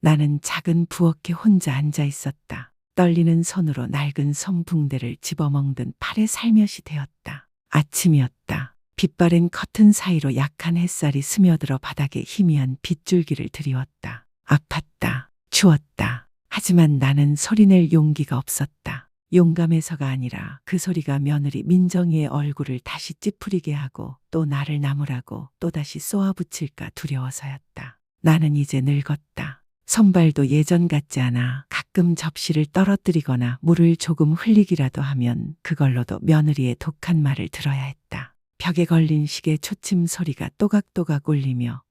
나는 작은 부엌에 혼자 앉아 있었다. 떨리는 손으로 낡은 선붕대를 집어먹는 팔에 살며시 되었다. 아침이었다. 빛바랜 커튼 사이로 약한 햇살이 스며들어 바닥에 희미한 빗줄기를 드리웠다. 아팠다. 추웠다. 하지만 나는 소리낼 용기가 없었다. 용감해서가 아니라 그 소리가 며느리 민정이의 얼굴을 다시 찌푸리게 하고 또 나를 나무라고 또다시 쏘아붙일까 두려워서였다. 나는 이제 늙었다. 손발도 예전 같지 않아. 가끔 접시를 떨어뜨리거나 물을 조금 흘리기라도 하면 그걸로도 며느리의 독한 말을 들어야 했다. 벽에 걸린 시계 초침 소리가 또각또각 울리며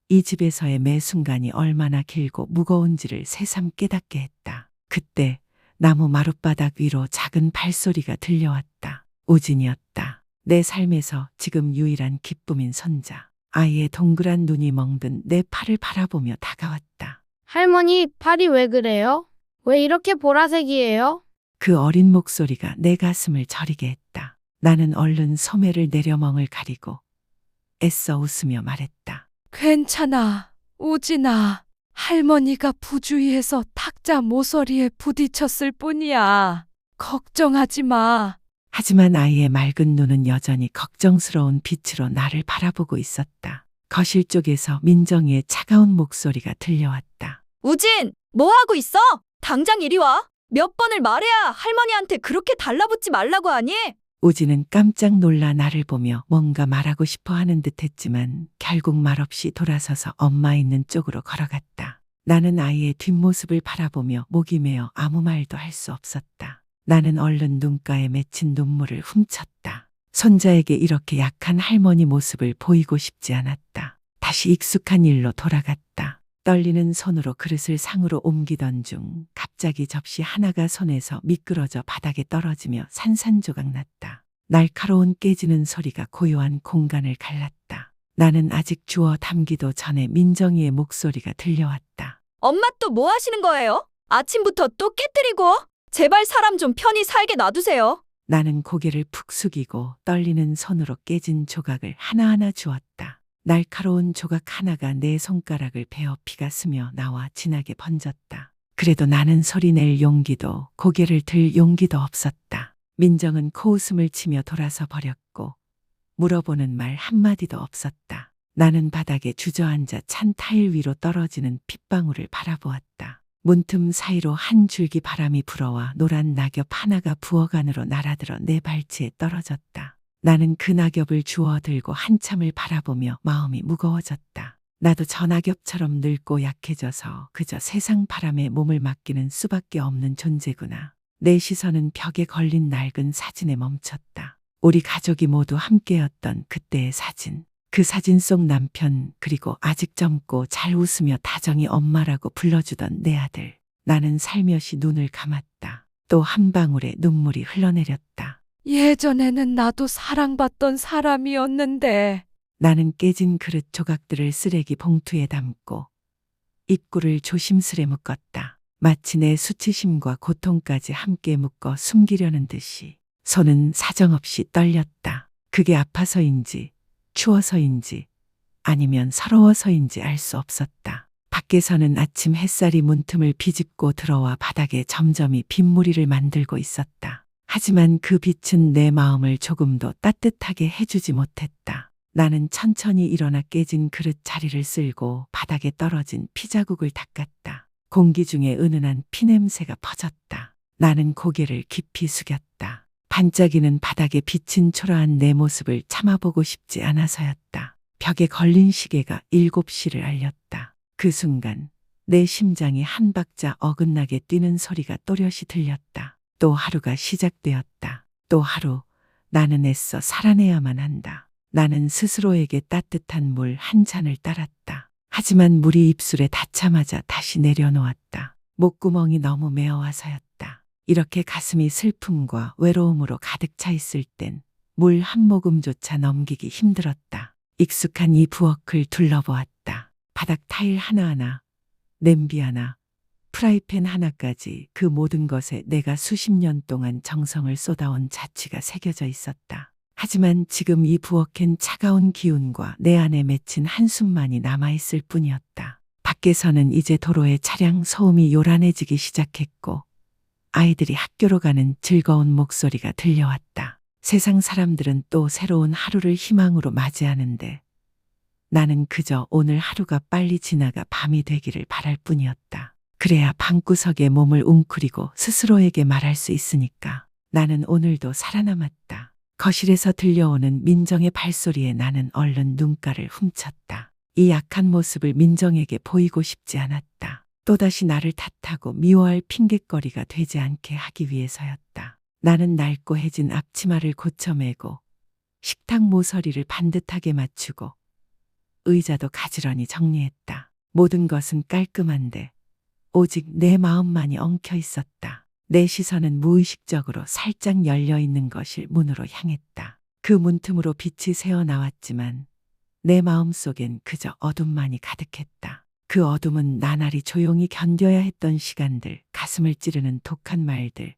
이 집에서의 매 순간이 얼마나 길고 무거운지를 새삼 깨닫게 했다. 그때 나무 마룻바닥 위로 작은 발소리가 들려왔다. 우진이었다. 내 삶에서 지금 유일한 기쁨인 손자. 아이의 동그란 눈이 멍든 내 팔을 바라보며 다가왔다. 할머니, 팔이 왜 그래요? 왜 이렇게 보라색이에요? 그 어린 목소리가 내 가슴을 저리게 했다. 나는 얼른 소매를 내려 멍을 가리고 애써 웃으며 말했다. 괜찮아, 우진아. 할머니가 부주의해서 탁자 모서리에 부딪혔을 뿐이야. 걱정하지 마. 하지만 아이의 맑은 눈은 여전히 걱정스러운 빛으로 나를 바라보고 있었다. 거실 쪽에서 민정이의 차가운 목소리가 들려왔다. 우진, 뭐 하고 있어? 당장 이리 와. 몇 번을 말해야 할머니한테 그렇게 달라붙지 말라고 하니? 우진은 깜짝 놀라 나를 보며 뭔가 말하고 싶어 하는 듯 했지만 결국 말없이 돌아서서 엄마 있는 쪽으로 걸어갔다. 나는 아이의 뒷모습을 바라보며 목이 메어 아무 말도 할 수 없었다. 나는 얼른 눈가에 맺힌 눈물을 훔쳤다. 손자에게 이렇게 약한 할머니 모습을 보이고 싶지 않았다. 다시 익숙한 일로 돌아갔다. 떨리는 손으로 그릇을 상으로 옮기던 중 갑자기 접시 하나가 손에서 미끄러져 바닥에 떨어지며 산산조각 났다. 날카로운 깨지는 소리가 고요한 공간을 갈랐다. 나는 아직 주워 담기도 전에 민정이의 목소리가 들려왔다. 엄마 또 뭐 하시는 거예요? 아침부터 또 깨뜨리고? 제발 사람 좀 편히 살게 놔두세요. 나는 고개를 푹 숙이고 떨리는 손으로 깨진 조각을 하나하나 주었다. 날카로운 조각 하나가 내 손가락을 베어 피가 스며 나와 진하게 번졌다. 그래도 나는 소리낼 용기도 고개를 들 용기도 없었다. 민정은 코웃음을 치며 돌아서 버렸고 물어보는 말 한마디도 없었다. 나는 바닥에 주저앉아 찬 타일 위로 떨어지는 핏방울을 바라보았다. 문틈 사이로 한 줄기 바람이 불어와 노란 낙엽 하나가 부엌 안으로 날아들어 내 발치에 떨어졌다. 나는 그 낙엽을 주워 들고 한참을 바라보며 마음이 무거워졌다. 나도 저 낙엽처럼 늙고 약해져서 그저 세상 바람에 몸을 맡기는 수밖에 없는 존재구나. 내 시선은 벽에 걸린 낡은 사진에 멈췄다. 우리 가족이 모두 함께였던 그때의 사진. 그 사진 속 남편, 그리고 아직 젊고 잘 웃으며 다정히 엄마라고 불러주던 내 아들. 나는 살며시 눈을 감았다. 또 한 방울의 눈물이 흘러내렸다. 예전에는 나도 사랑받던 사람이었는데. 나는 깨진 그릇 조각들을 쓰레기 봉투에 담고 입구를 조심스레 묶었다. 마치 내 수치심과 고통까지 함께 묶어 숨기려는 듯이. 손은 사정없이 떨렸다. 그게 아파서인지 추워서인지 아니면 서러워서인지 알 수 없었다. 밖에서는 아침 햇살이 문틈을 비집고 들어와 바닥에 점점이 빗무리를 만들고 있었다. 하지만 그 빛은 내 마음을 조금도 따뜻하게 해주지 못했다. 나는 천천히 일어나 깨진 그릇 자리를 쓸고 바닥에 떨어진 피자국을 닦았다. 공기 중에 은은한 피냄새가 퍼졌다. 나는 고개를 깊이 숙였다. 반짝이는 바닥에 비친 초라한 내 모습을 참아보고 싶지 않아서였다. 벽에 걸린 시계가 7시를 알렸다. 그 순간 내 심장이 한 박자 어긋나게 뛰는 소리가 또렷이 들렸다. 또 하루가 시작되었다. 또 하루 나는 애써 살아내야만 한다. 나는 스스로에게 따뜻한 물 한 잔을 따랐다. 하지만 물이 입술에 닿자마자 다시 내려놓았다. 목구멍이 너무 메어와서였다. 이렇게 가슴이 슬픔과 외로움으로 가득 차 있을 땐 물 한 모금조차 넘기기 힘들었다. 익숙한 이 부엌을 둘러보았다. 바닥 타일 하나하나, 냄비 하나, 프라이팬 하나까지 그 모든 것에 내가 수십 년 동안 정성을 쏟아온 자취가 새겨져 있었다. 하지만 지금 이 부엌엔 차가운 기운과 내 안에 맺힌 한숨만이 남아있을 뿐이었다. 밖에서는 이제 도로에 차량 소음이 요란해지기 시작했고 아이들이 학교로 가는 즐거운 목소리가 들려왔다. 세상 사람들은 또 새로운 하루를 희망으로 맞이하는데 나는 그저 오늘 하루가 빨리 지나가 밤이 되기를 바랄 뿐이었다. 그래야 방구석에 몸을 웅크리고 스스로에게 말할 수 있으니까 나는 오늘도 살아남았다. 거실에서 들려오는 민정의 발소리에 나는 얼른 눈가를 훔쳤다. 이 약한 모습을 민정에게 보이고 싶지 않았다. 또다시 나를 탓하고 미워할 핑곗거리가 되지 않게 하기 위해서였다. 나는 낡고 해진 앞치마를 고쳐매고 식탁 모서리를 반듯하게 맞추고 의자도 가지런히 정리했다. 모든 것은 깔끔한데 오직 내 마음만이 엉켜 있었다. 내 시선은 무의식적으로 살짝 열려 있는 것일 문으로 향했다. 그 문틈으로 빛이 새어 나왔지만 내 마음속엔 그저 어둠만이 가득했다. 그 어둠은 나날이 조용히 견뎌야 했던 시간들, 가슴을 찌르는 독한 말들,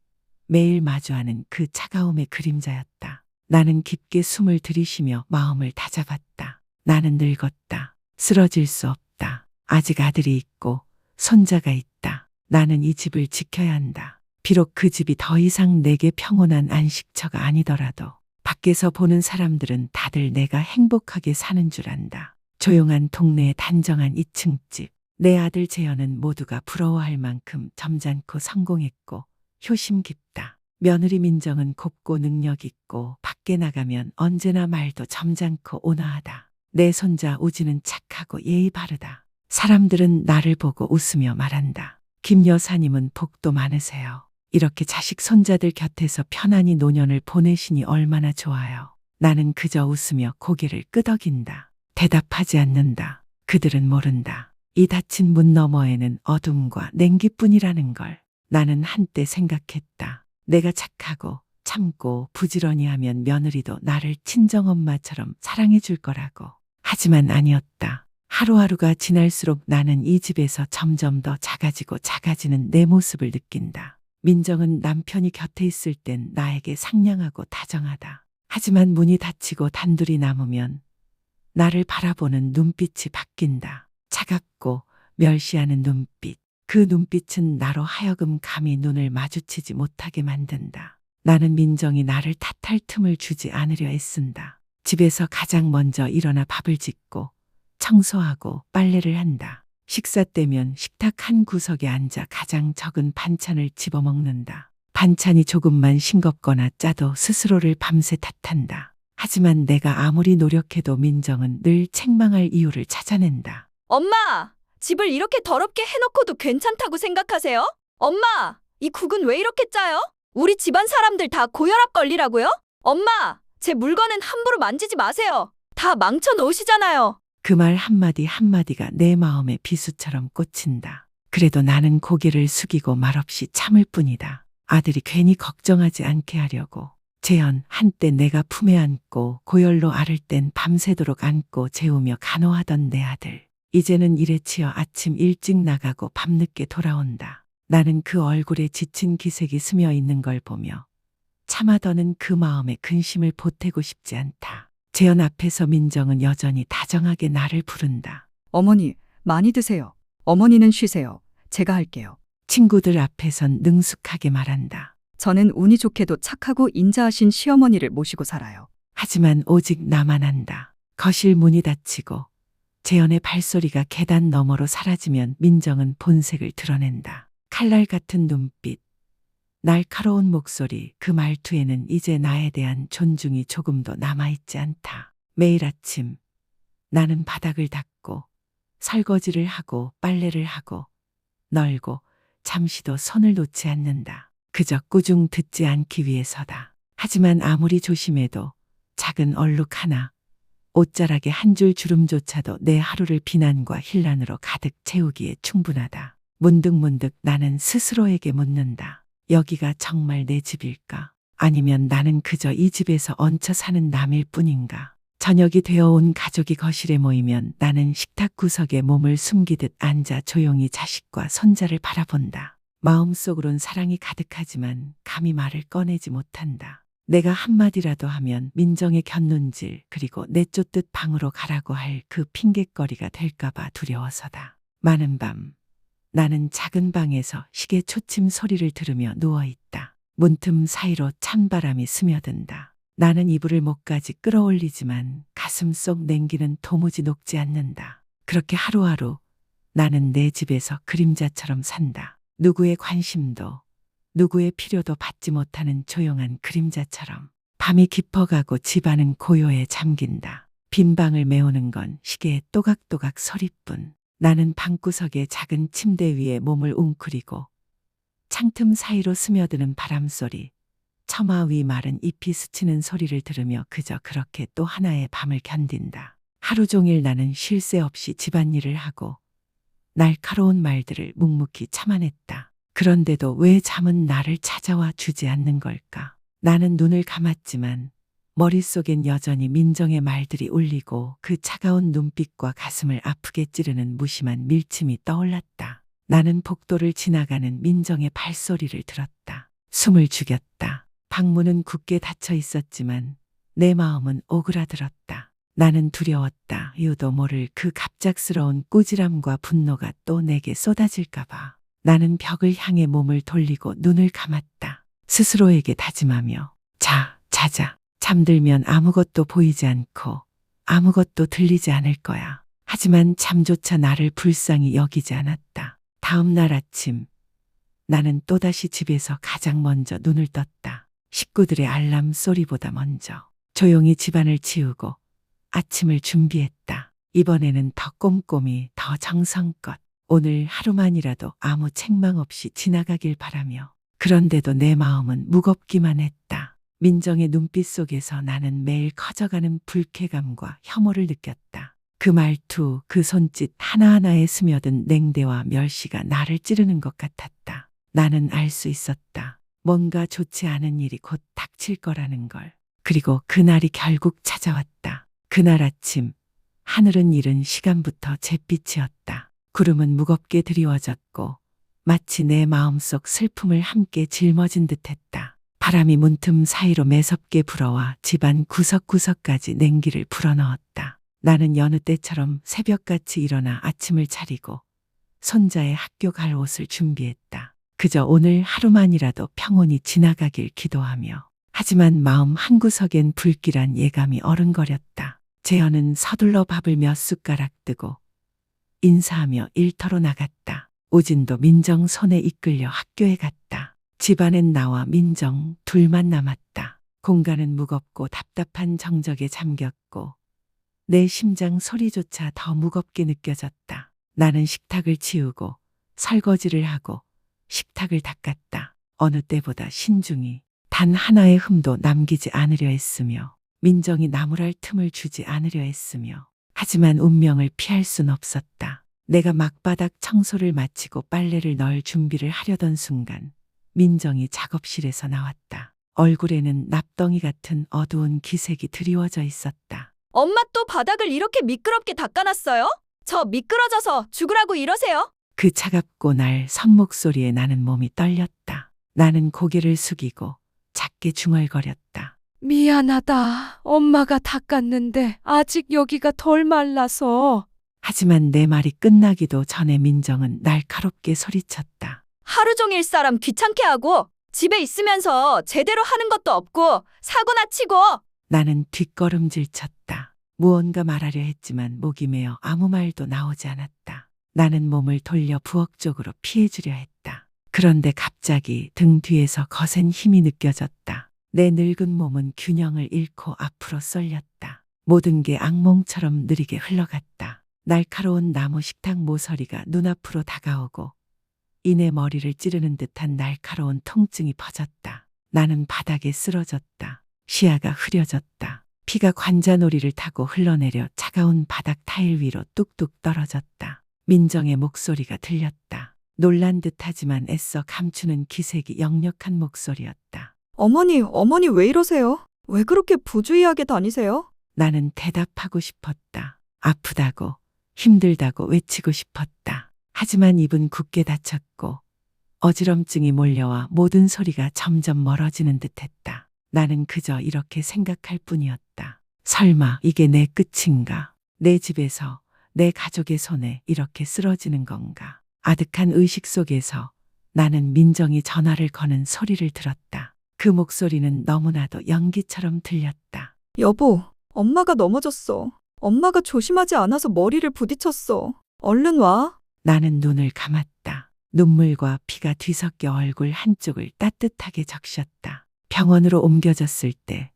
매일 마주하는 그 차가움의 그림자였다. 나는 깊게 숨을 들이쉬며 마음을 다잡았다. 나는 늙었다. 쓰러질 수 없다. 아직 아들이 있고 손자가 있다. 나는 이 집을 지켜야 한다. 비록 그 집이 더 이상 내게 평온한 안식처가 아니더라도 밖에서 보는 사람들은 다들 내가 행복하게 사는 줄 안다. 조용한 동네의 단정한 2층 집. 내 아들 재현은 모두가 부러워할 만큼 점잖고 성공했고 효심 깊다. 며느리 민정은 곱고 능력 있고 밖에 나가면 언제나 말도 점잖고 온화하다. 내 손자 우지는 착하고 예의 바르다. 사람들은 나를 보고 웃으며 말한다. 김 여사님은 복도 많으세요. 이렇게 자식 손자들 곁에서 편안히 노년을 보내시니 얼마나 좋아요. 나는 그저 웃으며 고개를 끄덕인다. 대답하지 않는다. 그들은 모른다. 이 닫힌 문 너머에는 어둠과 냉기뿐이라는 걸. 나는 한때 생각했다. 내가 착하고 참고 부지런히 하면 며느리도 나를 친정엄마처럼 사랑해 줄 거라고. 하지만 아니었다. 하루하루가 지날수록 나는 이 집에서 점점 더 작아지는 내 모습을 느낀다. 민정은 남편이 곁에 있을 땐 나에게 상냥하고 다정하다. 하지만 문이 닫히고 단둘이 남으면 나를 바라보는 눈빛이 바뀐다. 차갑고 멸시하는 눈빛. 그 눈빛은 나로 하여금 감히 눈을 마주치지 못하게 만든다. 나는 민정이 나를 탓할 틈을 주지 않으려 애쓴다. 집에서 가장 먼저 일어나 밥을 짓고 청소하고 빨래를 한다. 식사 때면 식탁 한 구석에 앉아 가장 적은 반찬을 집어먹는다. 반찬이 조금만 싱겁거나 짜도 스스로를 밤새 탓한다. 하지만 내가 아무리 노력해도 민정은 늘 책망할 이유를 찾아낸다. 엄마! 집을 이렇게 더럽게 해놓고도 괜찮다고 생각하세요? 엄마! 이 국은 왜 이렇게 짜요? 우리 집안 사람들 다 고혈압 걸리라고요? 엄마! 제 물건은 함부로 만지지 마세요. 다 망쳐 놓으시잖아요. 그 말 한마디 한마디가 내 마음에 비수처럼 꽂힌다. 그래도 나는 고개를 숙이고 말없이 참을 뿐이다. 아들이 괜히 걱정하지 않게 하려고. 재현, 한때 내가 품에 안고 고열로 앓을 땐 밤새도록 안고 재우며 간호하던 내 아들. 이제는 일에 치여 아침 일찍 나가고 밤늦게 돌아온다. 나는 그 얼굴에 지친 기색이 스며 있는 걸 보며 참아더는 그 마음에 근심을 보태고 싶지 않다. 재현 앞에서 민정은 여전히 다정하게 나를 부른다. 어머니, 많이 드세요. 어머니는 쉬세요. 제가 할게요. 친구들 앞에선 능숙하게 말한다. 저는 운이 좋게도 착하고 인자하신 시어머니를 모시고 살아요. 하지만 오직 나만 안다. 거실 문이 닫히고 재현의 발소리가 계단 너머로 사라지면 민정은 본색을 드러낸다. 칼날 같은 눈빛, 날카로운 목소리, 그 말투에는 이제 나에 대한 존중이 조금도 남아있지 않다. 매일 아침 나는 바닥을 닦고 설거지를 하고 빨래를 하고 널고 잠시도 손을 놓지 않는다. 그저 꾸중 듣지 않기 위해서다. 하지만 아무리 조심해도 작은 얼룩 하나, 옷자락의 한 줄 주름조차도 내 하루를 비난과 혼란으로 가득 채우기에 충분하다. 문득문득 나는 스스로에게 묻는다. 여기가 정말 내 집일까? 아니면 나는 그저 이 집에서 얹혀 사는 남일 뿐인가? 저녁이 되어온 가족이 거실에 모이면 나는 식탁 구석에 몸을 숨기듯 앉아 조용히 자식과 손자를 바라본다. 마음속으론 사랑이 가득하지만 감히 말을 꺼내지 못한다. 내가 한마디라도 하면 민정의 곁눈질 그리고 내쫓듯 방으로 가라고 할 그 핑곗거리가 될까봐 두려워서다. 많은 밤, 나는 작은 방에서 시계 초침 소리를 들으며 누워있다. 문틈 사이로 찬바람이 스며든다. 나는 이불을 목까지 끌어올리지만 가슴 속 냉기는 도무지 녹지 않는다. 그렇게 하루하루 나는 내 집에서 그림자처럼 산다. 누구의 관심도, 누구의 필요도 받지 못하는 조용한 그림자처럼. 밤이 깊어가고 집안은 고요에 잠긴다. 빈 방을 메우는 건 시계의 또각또각 소리뿐. 나는 방구석의 작은 침대 위에 몸을 웅크리고 창틈 사이로 스며드는 바람소리, 처마 위 마른 잎이 스치는 소리를 들으며 그저 그렇게 또 하나의 밤을 견딘다. 하루 종일 나는 쉴 새 없이 집안일을 하고 날카로운 말들을 묵묵히 참아냈다. 그런데도 왜 잠은 나를 찾아와 주지 않는 걸까? 나는 눈을 감았지만 머릿속엔 여전히 민정의 말들이 울리고 그 차가운 눈빛과 가슴을 아프게 찌르는 무심한 밀침이 떠올랐다. 나는 복도를 지나가는 민정의 발소리를 들었다. 숨을 죽였다. 방문은 굳게 닫혀 있었지만 내 마음은 오그라들었다. 나는 두려웠다. 이유도 모를 그 갑작스러운 꾸지람과 분노가 또 내게 쏟아질까 봐. 나는 벽을 향해 몸을 돌리고 눈을 감았다. 스스로에게 다짐하며 자자. 잠들면 아무것도 보이지 않고 아무것도 들리지 않을 거야. 하지만 잠조차 나를 불쌍히 여기지 않았다. 다음 날 아침, 나는 또다시 집에서 가장 먼저 눈을 떴다. 식구들의 알람 소리보다 먼저 조용히 집안을 치우고 아침을 준비했다. 이번에는 더 꼼꼼히, 더 정성껏 오늘 하루만이라도 아무 책망 없이 지나가길 바라며. 그런데도 내 마음은 무겁기만 했다. 민정의 눈빛 속에서 나는 매일 커져가는 불쾌감과 혐오를 느꼈다. 그 말투, 그 손짓 하나하나에 스며든 냉대와 멸시가 나를 찌르는 것 같았다. 나는 알 수 있었다. 뭔가 좋지 않은 일이 곧 닥칠 거라는 걸. 그리고 그날이 결국 찾아왔다. 그날 아침, 하늘은 이른 시간부터 잿빛이었다. 구름은 무겁게 드리워졌고 마치 내 마음속 슬픔을 함께 짊어진 듯했다. 바람이 문틈 사이로 매섭게 불어와 집안 구석구석까지 냉기를 불어넣었다. 나는 여느 때처럼 새벽같이 일어나 아침을 차리고 손자의 학교 갈 옷을 준비했다. 그저 오늘 하루만이라도 평온히 지나가길 기도하며. 하지만 마음 한구석엔 불길한 예감이 어른거렸다. 재현은 서둘러 밥을 몇 숟가락 뜨고 인사하며 일터로 나갔다. 우진도 민정 손에 이끌려 학교에 갔다. 집안엔 나와 민정 둘만 남았다. 공간은 무겁고 답답한 정적에 잠겼고 내 심장 소리조차 더 무겁게 느껴졌다. 나는 식탁을 치우고 설거지를 하고 식탁을 닦았다. 어느 때보다 신중히 단 하나의 흠도 남기지 않으려 했으며 민정이 나무랄 틈을 주지 않으려 했으며 하지만 운명을 피할 순 없었다. 내가 막바닥 청소를 마치고 빨래를 넣을 준비를 하려던 순간 민정이 작업실에서 나왔다. 얼굴에는 납덩이 같은 어두운 기색이 드리워져 있었다. 엄마 또 바닥을 이렇게 미끄럽게 닦아놨어요? 저 미끄러져서 죽으라고 이러세요? 그 차갑고 날 선 목소리에 나는 몸이 떨렸다. 나는 고개를 숙이고 작게 중얼거렸다. 미안하다. 엄마가 닦았는데 아직 여기가 덜 말라서. 하지만 내 말이 끝나기도 전에 민정은 날카롭게 소리쳤다. 하루 종일 사람 귀찮게 하고 집에 있으면서 제대로 하는 것도 없고 사고나 치고. 나는 뒷걸음질 쳤다. 무언가 말하려 했지만 목이 메어 아무 말도 나오지 않았다. 나는 몸을 돌려 부엌 쪽으로 피해주려 했다. 그런데 갑자기 등 뒤에서 거센 힘이 느껴졌다. 내 늙은 몸은 균형을 잃고 앞으로 쏠렸다. 모든 게 악몽처럼 느리게 흘러갔다. 날카로운 나무 식탁 모서리가 눈앞으로 다가오고 이내 머리를 찌르는 듯한 날카로운 통증이 퍼졌다. 나는 바닥에 쓰러졌다. 시야가 흐려졌다. 피가 관자놀이를 타고 흘러내려 차가운 바닥 타일 위로 뚝뚝 떨어졌다. 민정의 목소리가 들렸다. 놀란 듯하지만 애써 감추는 기색이 역력한 목소리였다. 어머니 왜 이러세요? 왜 그렇게 부주의하게 다니세요? 나는 대답하고 싶었다. 아프다고, 힘들다고 외치고 싶었다. 하지만 입은 굳게 닫혔고 어지럼증이 몰려와 모든 소리가 점점 멀어지는 듯했다. 나는 그저 이렇게 생각할 뿐이었다. 설마 이게 내 끝인가? 내 집에서 내 가족의 손에 이렇게 쓰러지는 건가. 아득한 의식 속에서 나는 민정이 전화를 거는 소리를 들었다. 그 목소리는 너무나도 연기처럼 들렸다. 여보, 엄마가 넘어졌어. 엄마가 조심하지 않아서 머리를 부딪혔어. 얼른 와. 나는 눈을 감았다. 눈물과 피가 뒤섞여 얼굴 한쪽을 따뜻하게 적셨다. 병원으로 옮겨졌을 때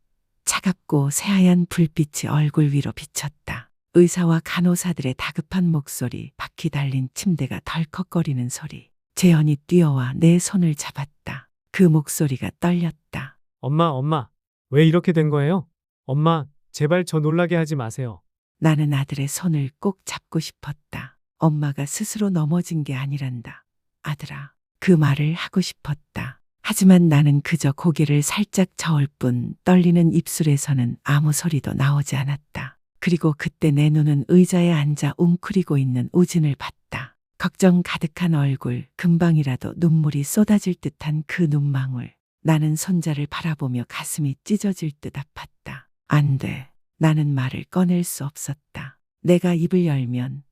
차갑고 새하얀 불빛이 얼굴 위로 비쳤다. 의사와 간호사들의 다급한 목소리, 바퀴 달린 침대가 덜컥거리는 소리. 재현이 뛰어와 내 손을 잡았다. 그 목소리가 떨렸다. 엄마, 왜 이렇게 된 거예요? 엄마, 제발 저 놀라게 하지 마세요. 나는 아들의 손을 꼭 잡고 싶었다. 엄마가 스스로 넘어진 게 아니란다. 아들아, 그 말을 하고 싶었다. 하지만 나는 그저 고개를 살짝 저을 뿐 떨리는 입술에서는 아무 소리도 나오지 않았다. 그리고 그때 내 눈은 의자에 앉아 웅크리고 있는 우진을 봤다. 걱정 가득한 얼굴, 금방이라도 눈물이 쏟아질 듯한 그 눈망울. 나는 손자를 바라보며 가슴이 찢어질 듯 아팠다. 안 돼. 나는 말을 꺼낼 수 없었다. 내가 입을 열면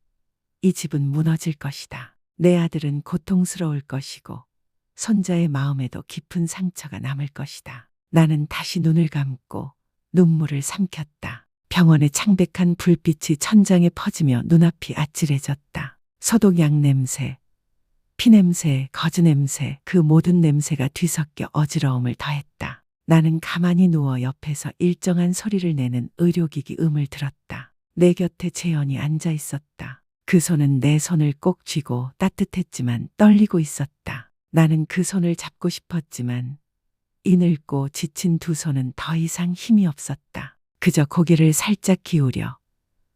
이 집은 무너질 것이다. 내 아들은 고통스러울 것이고 손자의 마음에도 깊은 상처가 남을 것이다. 나는 다시 눈을 감고 눈물을 삼켰다. 병원의 창백한 불빛이 천장에 퍼지며 눈앞이 아찔해졌다. 소독약 냄새, 피냄새, 거즈 냄새, 그 모든 냄새가 뒤섞여 어지러움을 더했다. 나는 가만히 누워 옆에서 일정한 소리를 내는 의료기기 음을 들었다. 내 곁에 재현이 앉아 있었다. 그 손은 내 손을 꼭 쥐고 따뜻했지만 떨리고 있었다. 나는 그 손을 잡고 싶었지만 이 늙고 지친 두 손은 더 이상 힘이 없었다. 그저 고개를 살짝 기울여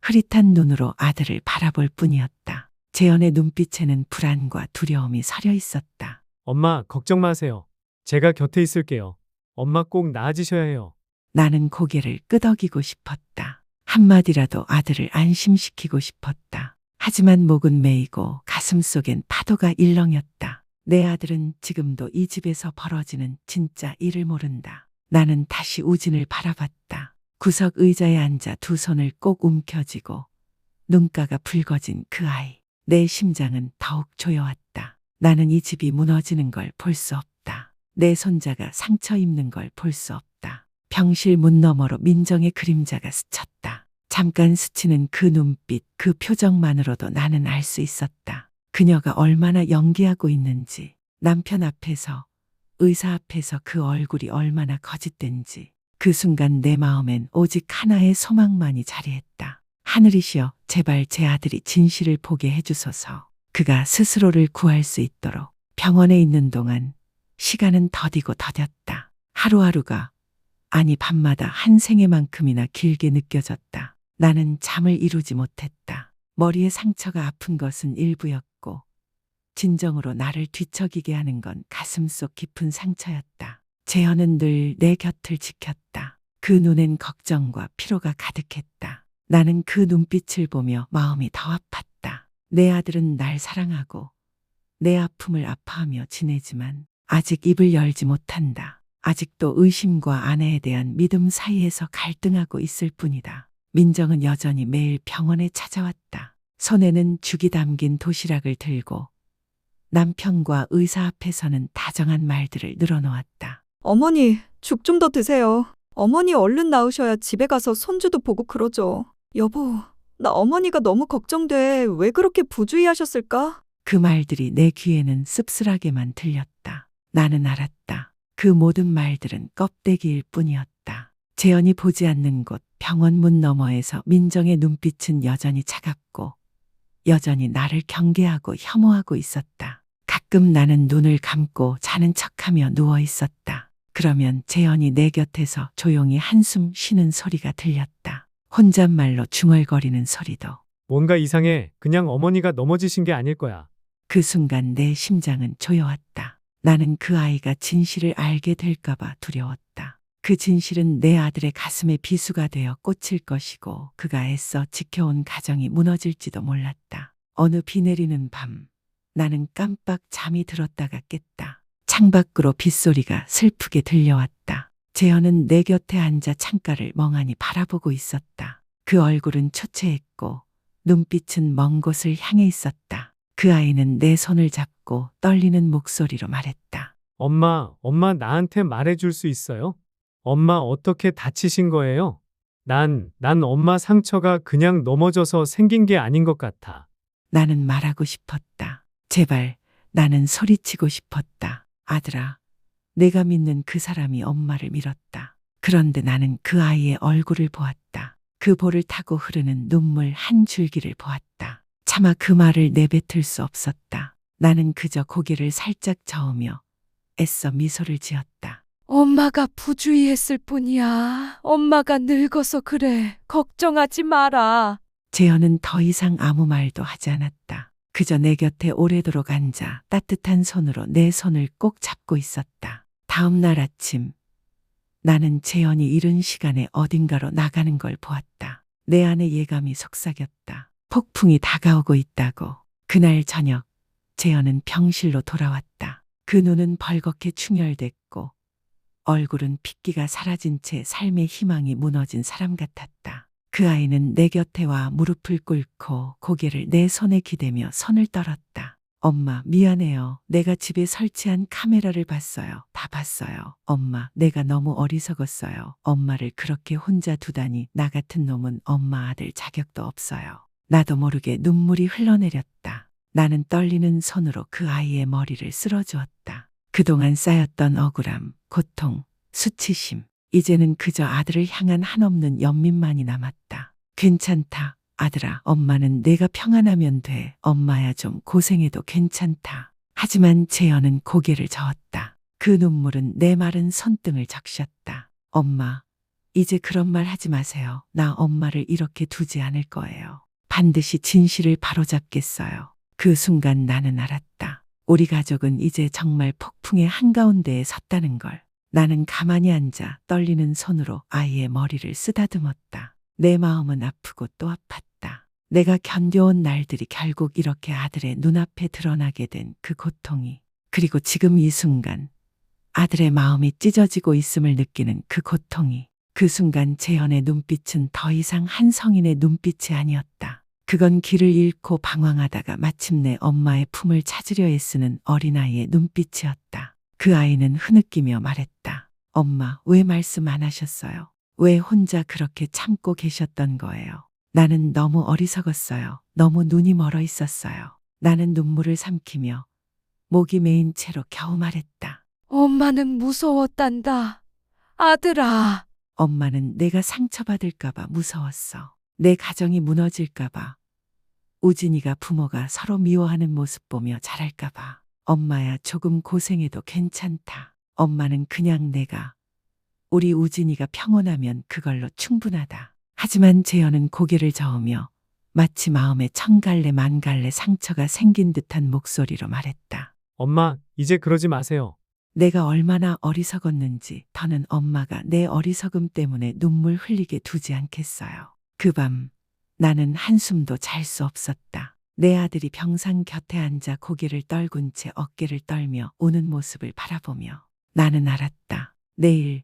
흐릿한 눈으로 아들을 바라볼 뿐이었다. 재현의 눈빛에는 불안과 두려움이 서려 있었다. 엄마, 걱정 마세요. 제가 곁에 있을게요. 엄마 꼭 나아지셔야 해요. 나는 고개를 끄덕이고 싶었다. 한마디라도 아들을 안심시키고 싶었다. 하지만 목은 메이고 가슴 속엔 파도가 일렁였다. 내 아들은 지금도 이 집에서 벌어지는 진짜 일을 모른다. 나는 다시 우진을 바라봤다. 구석 의자에 앉아 두 손을 꼭 움켜쥐고 눈가가 붉어진 그 아이. 내 심장은 더욱 조여왔다. 나는 이 집이 무너지는 걸 볼 수 없다. 내 손자가 상처 입는 걸 볼 수 없다. 병실 문 너머로 민정의 그림자가 스쳤다. 잠깐 스치는 그 눈빛, 그 표정만으로도 나는 알 수 있었다. 그녀가 얼마나 연기하고 있는지, 남편 앞에서, 의사 앞에서 그 얼굴이 얼마나 거짓된지. 그 순간 내 마음엔 오직 하나의 소망만이 자리했다. 하늘이시여, 제발 제 아들이 진실을 보게 해주소서. 그가 스스로를 구할 수 있도록. 병원에 있는 동안 시간은 더디고 더뎠다. 하루하루가, 아니 밤마다 한 생애만큼이나 길게 느껴졌다. 나는 잠을 이루지 못했다. 머리에 상처가 아픈 것은 일부였고 진정으로 나를 뒤척이게 하는 건 가슴속 깊은 상처였다. 재현은 늘 내 곁을 지켰다. 그 눈엔 걱정과 피로가 가득했다. 나는 그 눈빛을 보며 마음이 더 아팠다. 내 아들은 날 사랑하고 내 아픔을 아파하며 지내지만 아직 입을 열지 못한다. 아직도 의심과 아내에 대한 믿음 사이에서 갈등하고 있을 뿐이다. 민정은 여전히 매일 병원에 찾아왔다. 손에는 죽이 담긴 도시락을 들고 남편과 의사 앞에서는 다정한 말들을 늘어놓았다. 어머니, 죽 좀 더 드세요. 어머니 얼른 나으셔야 집에 가서 손주도 보고 그러죠. 여보, 나 어머니가 너무 걱정돼. 왜 그렇게 부주의하셨을까? 그 말들이 내 귀에는 씁쓸하게만 들렸다. 나는 알았다. 그 모든 말들은 껍데기일 뿐이었다. 재현이 보지 않는 곳 병원 문 너머에서 민정의 눈빛은 여전히 차갑고 여전히 나를 경계하고 혐오하고 있었다. 가끔 나는 눈을 감고 자는 척하며 누워 있었다. 그러면 재현이 내 곁에서 조용히 한숨 쉬는 소리가 들렸다. 혼잣말로 중얼거리는 소리도. 뭔가 이상해. 그냥 어머니가 넘어지신 게 아닐 거야. 그 순간 내 심장은 조여왔다. 나는 그 아이가 진실을 알게 될까봐 두려웠다. 그 진실은 내 아들의 가슴에 비수가 되어 꽂힐 것이고 그가 애써 지켜온 가정이 무너질지도 몰랐다. 어느 비 내리는 밤 나는 깜빡 잠이 들었다가 깼다. 창밖으로 빗소리가 슬프게 들려왔다. 재현은 내 곁에 앉아 창가를 멍하니 바라보고 있었다. 그 얼굴은 초췌했고 눈빛은 먼 곳을 향해 있었다. 그 아이는 내 손을 잡고 떨리는 목소리로 말했다. 엄마 나한테 말해줄 수 있어요? 엄마 어떻게 다치신 거예요? 난 엄마 상처가 그냥 넘어져서 생긴 게 아닌 것 같아. 나는 말하고 싶었다. 제발 나는 소리치고 싶었다. 아들아, 내가 믿는 그 사람이 엄마를 밀었다. 그런데 나는 그 아이의 얼굴을 보았다. 그 볼을 타고 흐르는 눈물 한 줄기를 보았다. 차마 그 말을 내뱉을 수 없었다. 나는 그저 고개를 살짝 저으며 애써 미소를 지었다. 엄마가 부주의했을 뿐이야. 엄마가 늙어서 그래. 걱정하지 마라. 재현은 더 이상 아무 말도 하지 않았다. 그저 내 곁에 오래도록 앉아 따뜻한 손으로 내 손을 꼭 잡고 있었다. 다음 날 아침, 나는 재현이 이른 시간에 어딘가로 나가는 걸 보았다. 내 안에 예감이 속삭였다. 폭풍이 다가오고 있다고. 그날 저녁, 재현은 병실로 돌아왔다. 그 눈은 벌겋게 충혈됐고 얼굴은 핏기가 사라진 채 삶의 희망이 무너진 사람 같았다. 그 아이는 내 곁에 와 무릎을 꿇고 고개를 내 손에 기대며 손을 떨었다. 엄마, 미안해요. 내가 집에 설치한 카메라를 봤어요. 다 봤어요. 엄마, 내가 너무 어리석었어요. 엄마를 그렇게 혼자 두다니. 나 같은 놈은 엄마 아들 자격도 없어요. 나도 모르게 눈물이 흘러내렸다. 나는 떨리는 손으로 그 아이의 머리를 쓸어주었다. 그동안 쌓였던 억울함, 고통, 수치심, 이제는 그저 아들을 향한 한없는 연민만이 남았다. 괜찮다, 아들아. 엄마는 내가 평안하면 돼. 엄마야 좀 고생해도 괜찮다. 하지만 재현은 고개를 저었다. 그 눈물은 내 마른 손등을 적셨다. 엄마, 이제 그런 말 하지 마세요. 나 엄마를 이렇게 두지 않을 거예요. 반드시 진실을 바로잡겠어요. 그 순간 나는 알았다. 우리 가족은 이제 정말 폭풍의 한가운데에 섰다는 걸. 나는 가만히 앉아 떨리는 손으로 아이의 머리를 쓰다듬었다. 내 마음은 아프고 또 아팠다. 내가 견뎌온 날들이 결국 이렇게 아들의 눈앞에 드러나게 된 그 고통이, 그리고 지금 이 순간 아들의 마음이 찢어지고 있음을 느끼는 그 고통이. 그 순간 재현의 눈빛은 더 이상 한 성인의 눈빛이 아니었다. 그건 길을 잃고 방황하다가 마침내 엄마의 품을 찾으려 애쓰는 어린아이의 눈빛이었다. 그 아이는 흐느끼며 말했다. 엄마, 왜 말씀 안 하셨어요? 왜 혼자 그렇게 참고 계셨던 거예요? 나는 너무 어리석었어요. 너무 눈이 멀어 있었어요. 나는 눈물을 삼키며 목이 메인 채로 겨우 말했다. 엄마는 무서웠단다. 아들아. 엄마는 내가 상처받을까봐 무서웠어. 내 가정이 무너질까봐. 우진이가 부모가 서로 미워하는 모습 보며 자랄까봐. 엄마야, 조금 고생해도 괜찮다. 엄마는 그냥 우리 우진이가 평온하면 그걸로 충분하다. 하지만 재현은 고개를 저으며 마치 마음에 천갈래 만갈래 상처가 생긴 듯한 목소리로 말했다. 엄마, 이제 그러지 마세요. 내가 얼마나 어리석었는지 더는 엄마가 내 어리석음 때문에 눈물 흘리게 두지 않겠어요. 그 밤 나는 한숨도 잘 수 없었다. 내 아들이 병상 곁에 앉아 고개를 떨군 채 어깨를 떨며 우는 모습을 바라보며 나는 알았다. 내일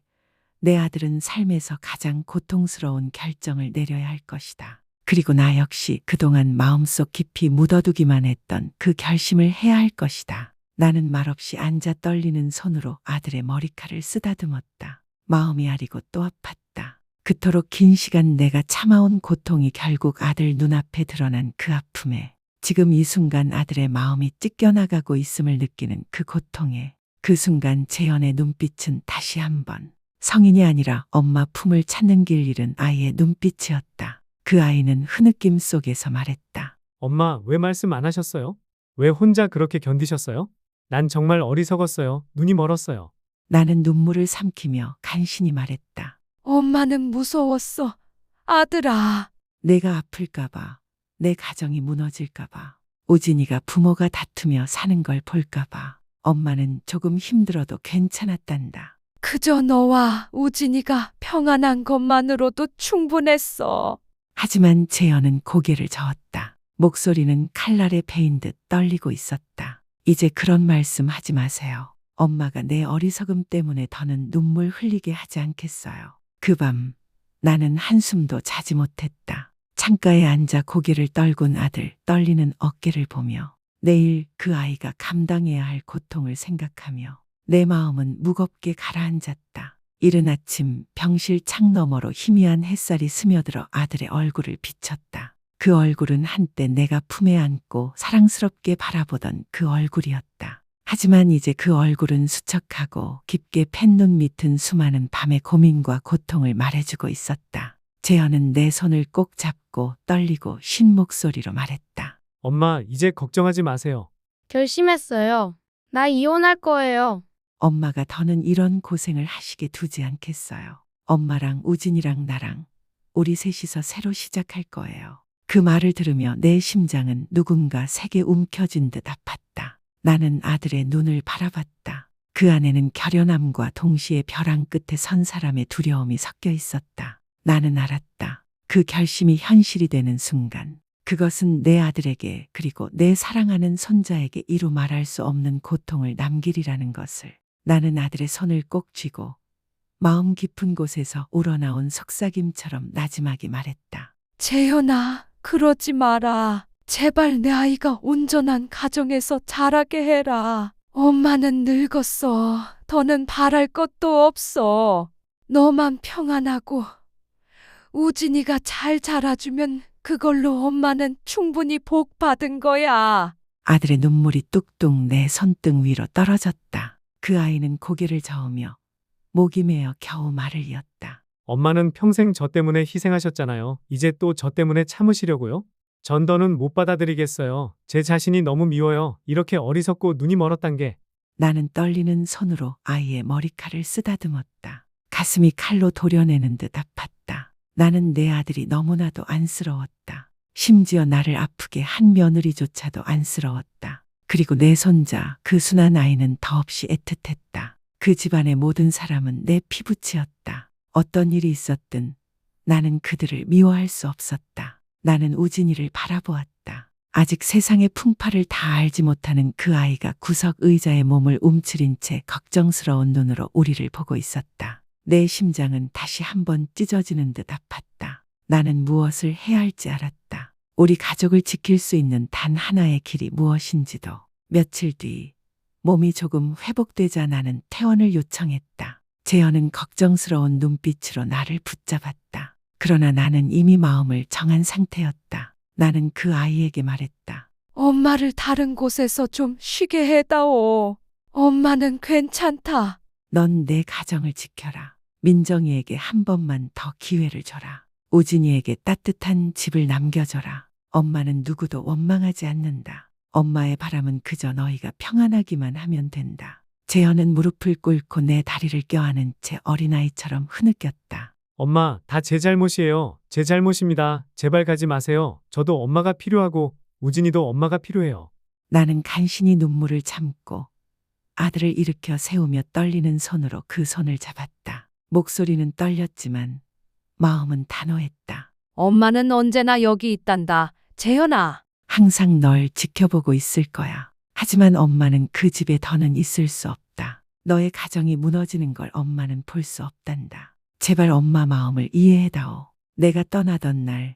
내 아들은 삶에서 가장 고통스러운 결정을 내려야 할 것이다. 그리고 나 역시 그동안 마음속 깊이 묻어두기만 했던 그 결심을 해야 할 것이다. 나는 말없이 앉아 떨리는 손으로 아들의 머리칼을 쓰다듬었다. 마음이 아리고 또 아팠다. 그토록 긴 시간 내가 참아온 고통이 결국 아들 눈앞에 드러난 그 아픔에, 지금 이 순간 아들의 마음이 찢겨나가고 있음을 느끼는 그 고통에, 그 순간 재현의 눈빛은 다시 한번 성인이 아니라 엄마 품을 찾는 길 잃은 아이의 눈빛이었다. 그 아이는 흐느낌 속에서 말했다. 엄마, 왜 말씀 안 하셨어요? 왜 혼자 그렇게 견디셨어요? 난 정말 어리석었어요. 눈이 멀었어요. 나는 눈물을 삼키며 간신히 말했다. 엄마는 무서웠어. 아들아. 내가 아플까봐, 내 가정이 무너질까봐, 우진이가 부모가 다투며 사는 걸 볼까봐. 엄마는 조금 힘들어도 괜찮았단다. 그저 너와 우진이가 평안한 것만으로도 충분했어. 하지만 재현은 고개를 저었다. 목소리는 칼날에 베인 듯 떨리고 있었다. 이제 그런 말씀 하지 마세요. 엄마가 내 어리석음 때문에 더는 눈물 흘리게 하지 않겠어요. 그 밤 나는 한숨도 자지 못했다. 창가에 앉아 고개를 떨군 아들 떨리는 어깨를 보며 내일 그 아이가 감당해야 할 고통을 생각하며 내 마음은 무겁게 가라앉았다. 이른 아침 병실 창 너머로 희미한 햇살이 스며들어 아들의 얼굴을 비쳤다. 그 얼굴은 한때 내가 품에 안고 사랑스럽게 바라보던 그 얼굴이었다. 하지만 이제 그 얼굴은 수척하고 깊게 팬눈 밑은 수많은 밤의 고민과 고통을 말해주고 있었다. 재현은 내 손을 꼭 잡고 떨리고 쉰 목소리로 말했다. 엄마, 이제 걱정하지 마세요. 결심했어요. 나 이혼할 거예요. 엄마가 더는 이런 고생을 하시게 두지 않겠어요. 엄마랑 우진이랑 나랑 우리 셋이서 새로 시작할 거예요. 그 말을 들으며 내 심장은 누군가 세게 움켜쥔 듯 아팠다. 나는 아들의 눈을 바라봤다. 그 안에는 결연함과 동시에 벼랑 끝에 선 사람의 두려움이 섞여 있었다. 나는 알았다. 그 결심이 현실이 되는 순간 그것은 내 아들에게 그리고 내 사랑하는 손자에게 이루 말할 수 없는 고통을 남기리라는 것을. 나는 아들의 손을 꼭 쥐고 마음 깊은 곳에서 우러나온 속삭임처럼 나지막이 말했다. 재현아, 그러지 마라. 제발 내 아이가 온전한 가정에서 자라게 해라. 엄마는 늙었어. 더는 바랄 것도 없어. 너만 평안하고 우진이가 잘 자라주면 그걸로 엄마는 충분히 복 받은 거야. 아들의 눈물이 뚝뚝 내 손등 위로 떨어졌다. 그 아이는 고개를 저으며 목이 메어 겨우 말을 이었다. 엄마는 평생 저 때문에 희생하셨잖아요. 이제 또 저 때문에 참으시려고요? 전 더는 못 받아들이겠어요. 제 자신이 너무 미워요. 이렇게 어리석고 눈이 멀었단 게. 나는 떨리는 손으로 아이의 머리칼을 쓰다듬었다. 가슴이 칼로 도려내는 듯 아팠다. 나는 내 아들이 너무나도 안쓰러웠다. 심지어 나를 아프게 한 며느리조차도 안쓰러웠다. 그리고 내 손자, 그 순한 아이는 더없이 애틋했다. 그 집안의 모든 사람은 내 피부치였다. 어떤 일이 있었든 나는 그들을 미워할 수 없었다. 나는 우진이를 바라보았다. 아직 세상의 풍파를 다 알지 못하는 그 아이가 구석 의자에 몸을 움츠린 채 걱정스러운 눈으로 우리를 보고 있었다. 내 심장은 다시 한번 찢어지는 듯 아팠다. 나는 무엇을 해야 할지 알았다. 우리 가족을 지킬 수 있는 단 하나의 길이 무엇인지도. 며칠 뒤 몸이 조금 회복되자 나는 퇴원을 요청했다. 재현은 걱정스러운 눈빛으로 나를 붙잡았다. 그러나 나는 이미 마음을 정한 상태였다. 나는 그 아이에게 말했다. 엄마를 다른 곳에서 좀 쉬게 해다오. 엄마는 괜찮다. 넌 내 가정을 지켜라. 민정이에게 한 번만 더 기회를 줘라. 우진이에게 따뜻한 집을 남겨줘라. 엄마는 누구도 원망하지 않는다. 엄마의 바람은 그저 너희가 평안하기만 하면 된다. 재현은 무릎을 꿇고 내 다리를 껴안은 채 어린아이처럼 흐느꼈다. 엄마, 다 제 잘못이에요. 제 잘못입니다. 제발 가지 마세요. 저도 엄마가 필요하고 우진이도 엄마가 필요해요. 나는 간신히 눈물을 참고 아들을 일으켜 세우며 떨리는 손으로 그 손을 잡았다. 목소리는 떨렸지만 마음은 단호했다. 엄마는 언제나 여기 있단다. 재현아. 항상 널 지켜보고 있을 거야. 하지만 엄마는 그 집에 더는 있을 수 없다. 너의 가정이 무너지는 걸 엄마는 볼 수 없단다. 제발 엄마 마음을 이해해다오. 내가 떠나던 날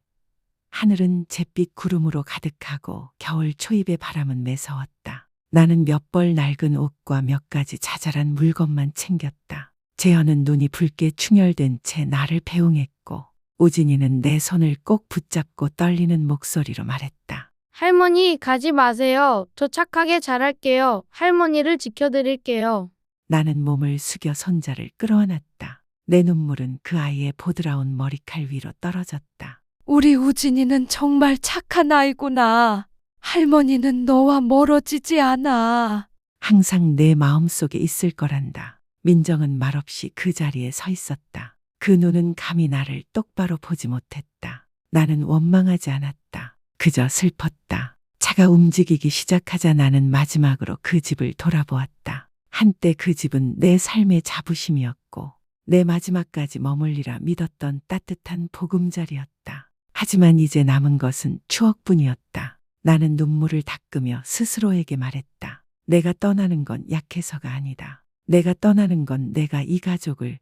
하늘은 잿빛 구름으로 가득하고 겨울 초입의 바람은 매서웠다. 나는 몇 벌 낡은 옷과 몇 가지 자잘한 물건만 챙겼다. 재현은 눈이 붉게 충혈된 채 나를 배웅했고 우진이는 내 손을 꼭 붙잡고 떨리는 목소리로 말했다. 할머니, 가지 마세요. 저 착하게 자랄게요. 할머니를 지켜드릴게요. 나는 몸을 숙여 손자를 끌어안았다. 내 눈물은 그 아이의 보드라운 머리칼 위로 떨어졌다. 우리 우진이는 정말 착한 아이구나. 할머니는 너와 멀어지지 않아. 항상 내 마음속에 있을 거란다. 민정은 말없이 그 자리에 서 있었다. 그 눈은 감히 나를 똑바로 보지 못했다. 나는 원망하지 않았다. 그저 슬펐다. 차가 움직이기 시작하자 나는 마지막으로 그 집을 돌아보았다. 한때 그 집은 내 삶의 자부심이었고 내 마지막까지 머물리라 믿었던 따뜻한 보금자리였다. 하지만 이제 남은 것은 추억뿐이었다. 나는 눈물을 닦으며 스스로에게 말했다. 내가 떠나는 건 약해서가 아니다. 내가 떠나는 건 내가 이 가족을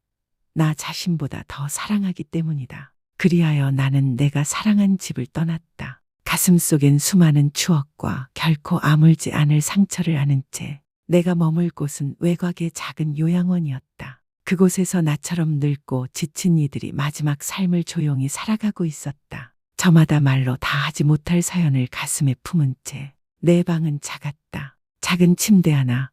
나 자신보다 더 사랑하기 때문이다. 그리하여 나는 내가 사랑한 집을 떠났다. 가슴 속엔 수많은 추억과 결코 아물지 않을 상처를 안은 채 내가 머물 곳은 외곽의 작은 요양원이었다. 그곳에서 나처럼 늙고 지친 이들이 마지막 삶을 조용히 살아가고 있었다. 저마다 말로 다 하지 못할 사연을 가슴에 품은 채 내 방은 작았다. 작은 침대 하나,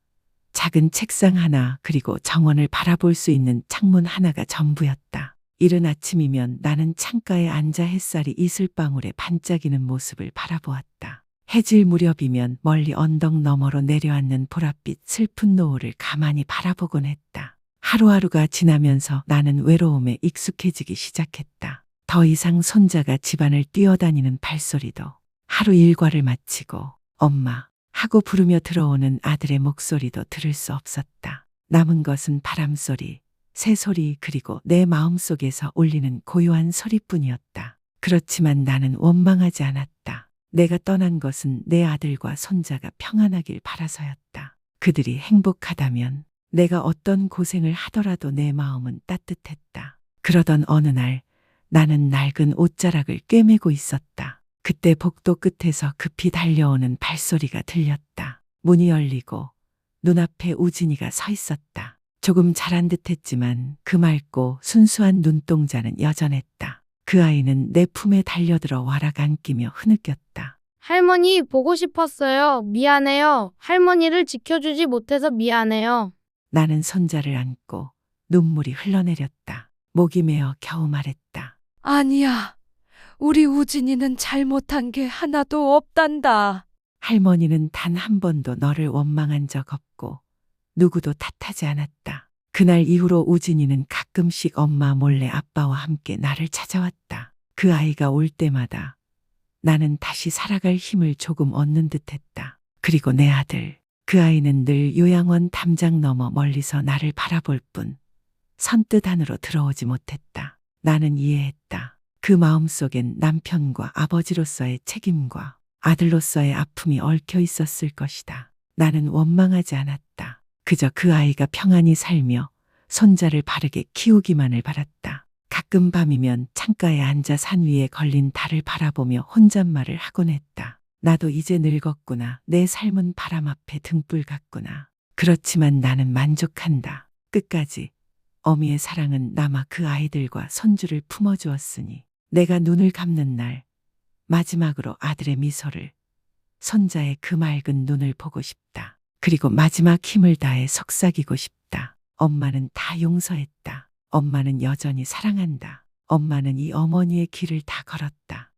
작은 책상 하나, 그리고 정원을 바라볼 수 있는 창문 하나가 전부였다. 이른 아침이면 나는 창가에 앉아 햇살이 이슬방울에 반짝이는 모습을 바라보았다. 해질 무렵이면 멀리 언덕 너머로 내려앉는 보랏빛 슬픈 노을을 가만히 바라보곤 했다. 하루하루가 지나면서 나는 외로움에 익숙해지기 시작했다. 더 이상 손자가 집안을 뛰어다니는 발소리도, 하루 일과를 마치고 엄마 하고 부르며 들어오는 아들의 목소리도 들을 수 없었다. 남은 것은 바람소리, 새소리, 그리고 내 마음속에서 울리는 고요한 소리뿐이었다. 그렇지만 나는 원망하지 않았다. 내가 떠난 것은 내 아들과 손자가 평안하길 바라서였다. 그들이 행복하다면 내가 어떤 고생을 하더라도 내 마음은 따뜻했다. 그러던 어느 날 나는 낡은 옷자락을 꿰매고 있었다. 그때 복도 끝에서 급히 달려오는 발소리가 들렸다. 문이 열리고 눈앞에 우진이가 서 있었다. 조금 자란 듯했지만 그 맑고 순수한 눈동자는 여전했다. 그 아이는 내 품에 달려들어 와락 안기며 흐느꼈다. 할머니 보고 싶었어요. 미안해요. 할머니를 지켜주지 못해서 미안해요. 나는 손자를 안고 눈물이 흘러내렸다. 목이 메어 겨우 말했다. 아니야. 우리 우진이는 잘못한 게 하나도 없단다. 할머니는 단 한 번도 너를 원망한 적 없고 누구도 탓하지 않았다. 그날 이후로 우진이는 가끔씩 엄마 몰래 아빠와 함께 나를 찾아왔다. 그 아이가 올 때마다 나는 다시 살아갈 힘을 조금 얻는 듯했다. 그리고 내 아들, 그 아이는 늘 요양원 담장 너머 멀리서 나를 바라볼 뿐 선뜻 안으로 들어오지 못했다. 나는 이해했다. 그 마음속엔 남편과 아버지로서의 책임과 아들로서의 아픔이 얽혀 있었을 것이다. 나는 원망하지 않았다. 그저 그 아이가 평안히 살며 손자를 바르게 키우기만을 바랐다. 가끔 밤이면 창가에 앉아 산 위에 걸린 달을 바라보며 혼잣말을 하곤 했다. 나도 이제 늙었구나. 내 삶은 바람 앞에 등불 같구나. 그렇지만 나는 만족한다. 끝까지 어미의 사랑은 남아 그 아이들과 손주를 품어주었으니 내가 눈을 감는 날 마지막으로 아들의 미소를, 손자의 그 맑은 눈을 보고 싶다. 그리고 마지막 힘을 다해 속삭이고 싶다. 엄마는 다 용서했다. 엄마는 여전히 사랑한다. 엄마는 이 어머니의 길을 다 걸었다.